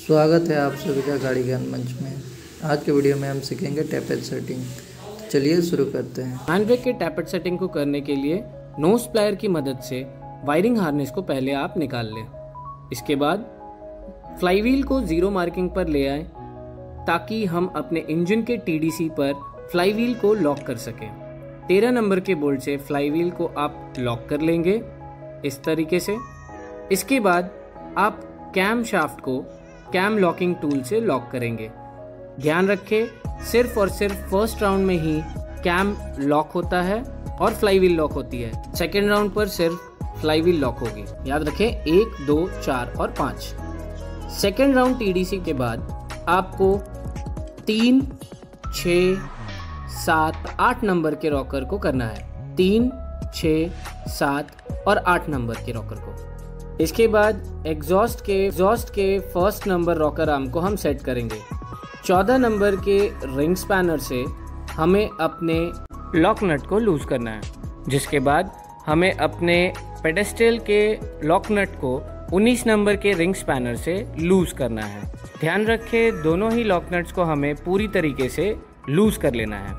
स्वागत है आप सभी का गाड़ी ज्ञान मंच में। आज के वीडियो में हम सीखेंगे टैपेज सेटिंग। तो चलिए शुरू करते हैं। हैंड ब्रेक के टैपेज सेटिंग को करने के लिए नोज प्लायर की मदद से वायरिंग हार्नेस को पहले आप निकाल लें। इसके बाद फ्लाईव्हील को जीरो मार्किंग पर ले आए ताकि हम अपने इंजन के TDC पर फ्लाईव्हील को लॉक कर सकें। 13 नंबर के बोल्ट से फ्लाईव्हील को आप लॉक कर लेंगे इस तरीके से। इसके बाद आप कैम शाफ्ट को कैम लॉकिंग टूल से लॉक करेंगे। ध्यान रखें सिर्फ और सिर्फ फर्स्ट राउंड में ही कैम लॉक होता है और फ्लाईव्हील लॉक होती है। सेकेंड राउंड पर सिर्फ फ्लाईव्हील लॉक होगी। याद रखें 1, 2, 4 और 5। सेकेंड राउंड TDC के बाद आपको 3, 6, 7, 8 नंबर के रॉकर को करना है। 3, 6, 7 और 8 नंबर के रॉकर को। इसके बाद एग्जॉस्ट के फर्स्ट नंबर रॉकर आर्म को हम सेट करेंगे। 14 नंबर के रिंग स्पैनर से हमें अपने लॉक नट को लूज करना है, जिसके बाद हमें अपने पेडेस्ट्रियल के लॉक नट को 19 नंबर के रिंग स्पैनर से लूज करना है। ध्यान रखें दोनों ही लॉक नट्स को हमें पूरी तरीके से लूज कर लेना है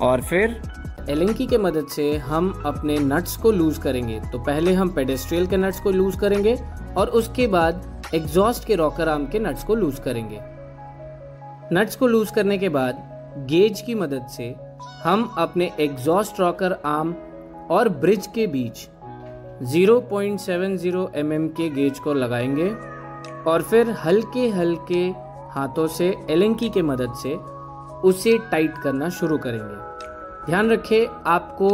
और फिर एलेंकी के मदद से हम अपने नट्स को लूज करेंगे। तो पहले हम पेडेस्ट्रियल के नट्स को लूज करेंगे और उसके बाद एग्जॉस्ट के रॉकर आर्म के नट्स को लूज करेंगे। नट्स को लूज करने के बाद गेज की मदद से हम अपने एग्जॉस्ट रॉकर आर्म और ब्रिज के बीच 0.70 mm के गेज को लगाएंगे और फिर हल्के हल्के हाथों से एलेंकी के मदद से उसे टाइट करना शुरू करेंगे। ध्यान रखें आपको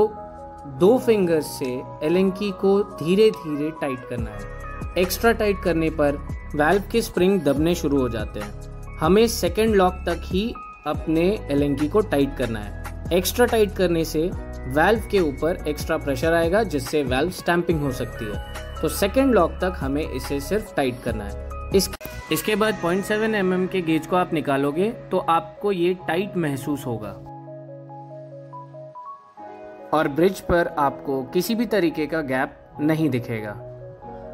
2 फिंगर्स से एलेंकी को धीरे धीरे टाइट करना है। एक्स्ट्रा टाइट करने पर वाल्व के स्प्रिंग दबने शुरू हो जाते हैं। हमें सेकेंड लॉक तक ही अपने एलेंकी को टाइट करना है। एक्स्ट्रा टाइट करने से वाल्व के ऊपर एक्स्ट्रा प्रेशर आएगा जिससे वाल्व स्टैंपिंग हो सकती है। तो सेकेंड लॉक तक हमें इसे सिर्फ टाइट करना है। इसके बाद 0.7 mm के गेज को आप निकालोगे तो आपको ये टाइट महसूस होगा और ब्रिज पर आपको किसी भी तरीके का गैप नहीं दिखेगा।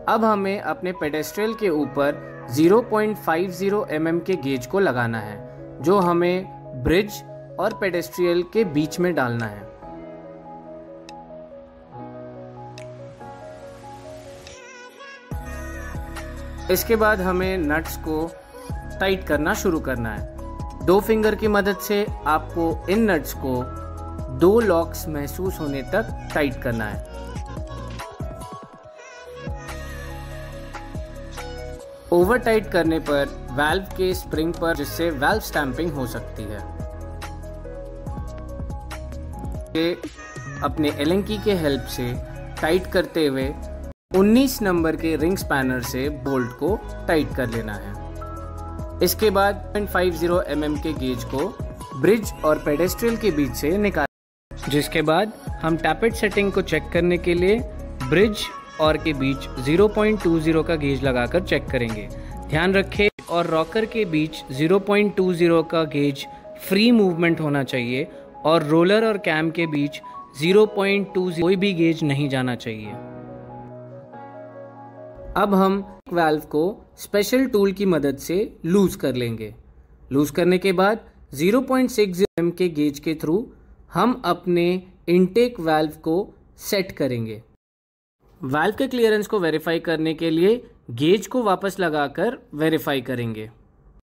अब हमें अपने पेडेस्ट्रियल के ऊपर 0.50 mm के गेज को लगाना है, जो हमें ब्रिज और पेडेस्ट्रियल के बीच में डालना है। इसके बाद हमें नट्स को टाइट करना शुरू करना है। 2 फिंगर की मदद से आपको इन नट्स को 2 लॉक्स महसूस होने तक टाइट करना है। ओवर टाइट करने पर वाल्व के स्प्रिंग पर, जिससे वाल्व स्टैंपिंग हो सकती है। अपने एलेंकी के हेल्प से टाइट करते हुए 19 नंबर के रिंग स्पैनर से बोल्ट को टाइट कर लेना है। इसके बाद 0.50 mm के गेज को ब्रिज और पेडेस्ट्रियल के बीच से निकाल, जिसके बाद हम टैपेज सेटिंग को चेक करने के लिए ब्रिज और के बीच 0.20 का गेज लगाकर चेक करेंगे। ध्यान रखें और रॉकर के बीच 0.20 का गेज फ्री मूवमेंट होना चाहिए और रोलर और कैम के बीच 0.20 कोई भी गेज नहीं जाना चाहिए। अब हम वाल्व को स्पेशल टूल की मदद से लूज कर लेंगे। लूज करने के बाद 0.60 mm के गेज के थ्रू हम अपने इनटेक वाल्व को सेट करेंगे। वाल्व के क्लियरेंस को वेरीफाई करने के लिए गेज को वापस लगाकर वेरीफाई करेंगे।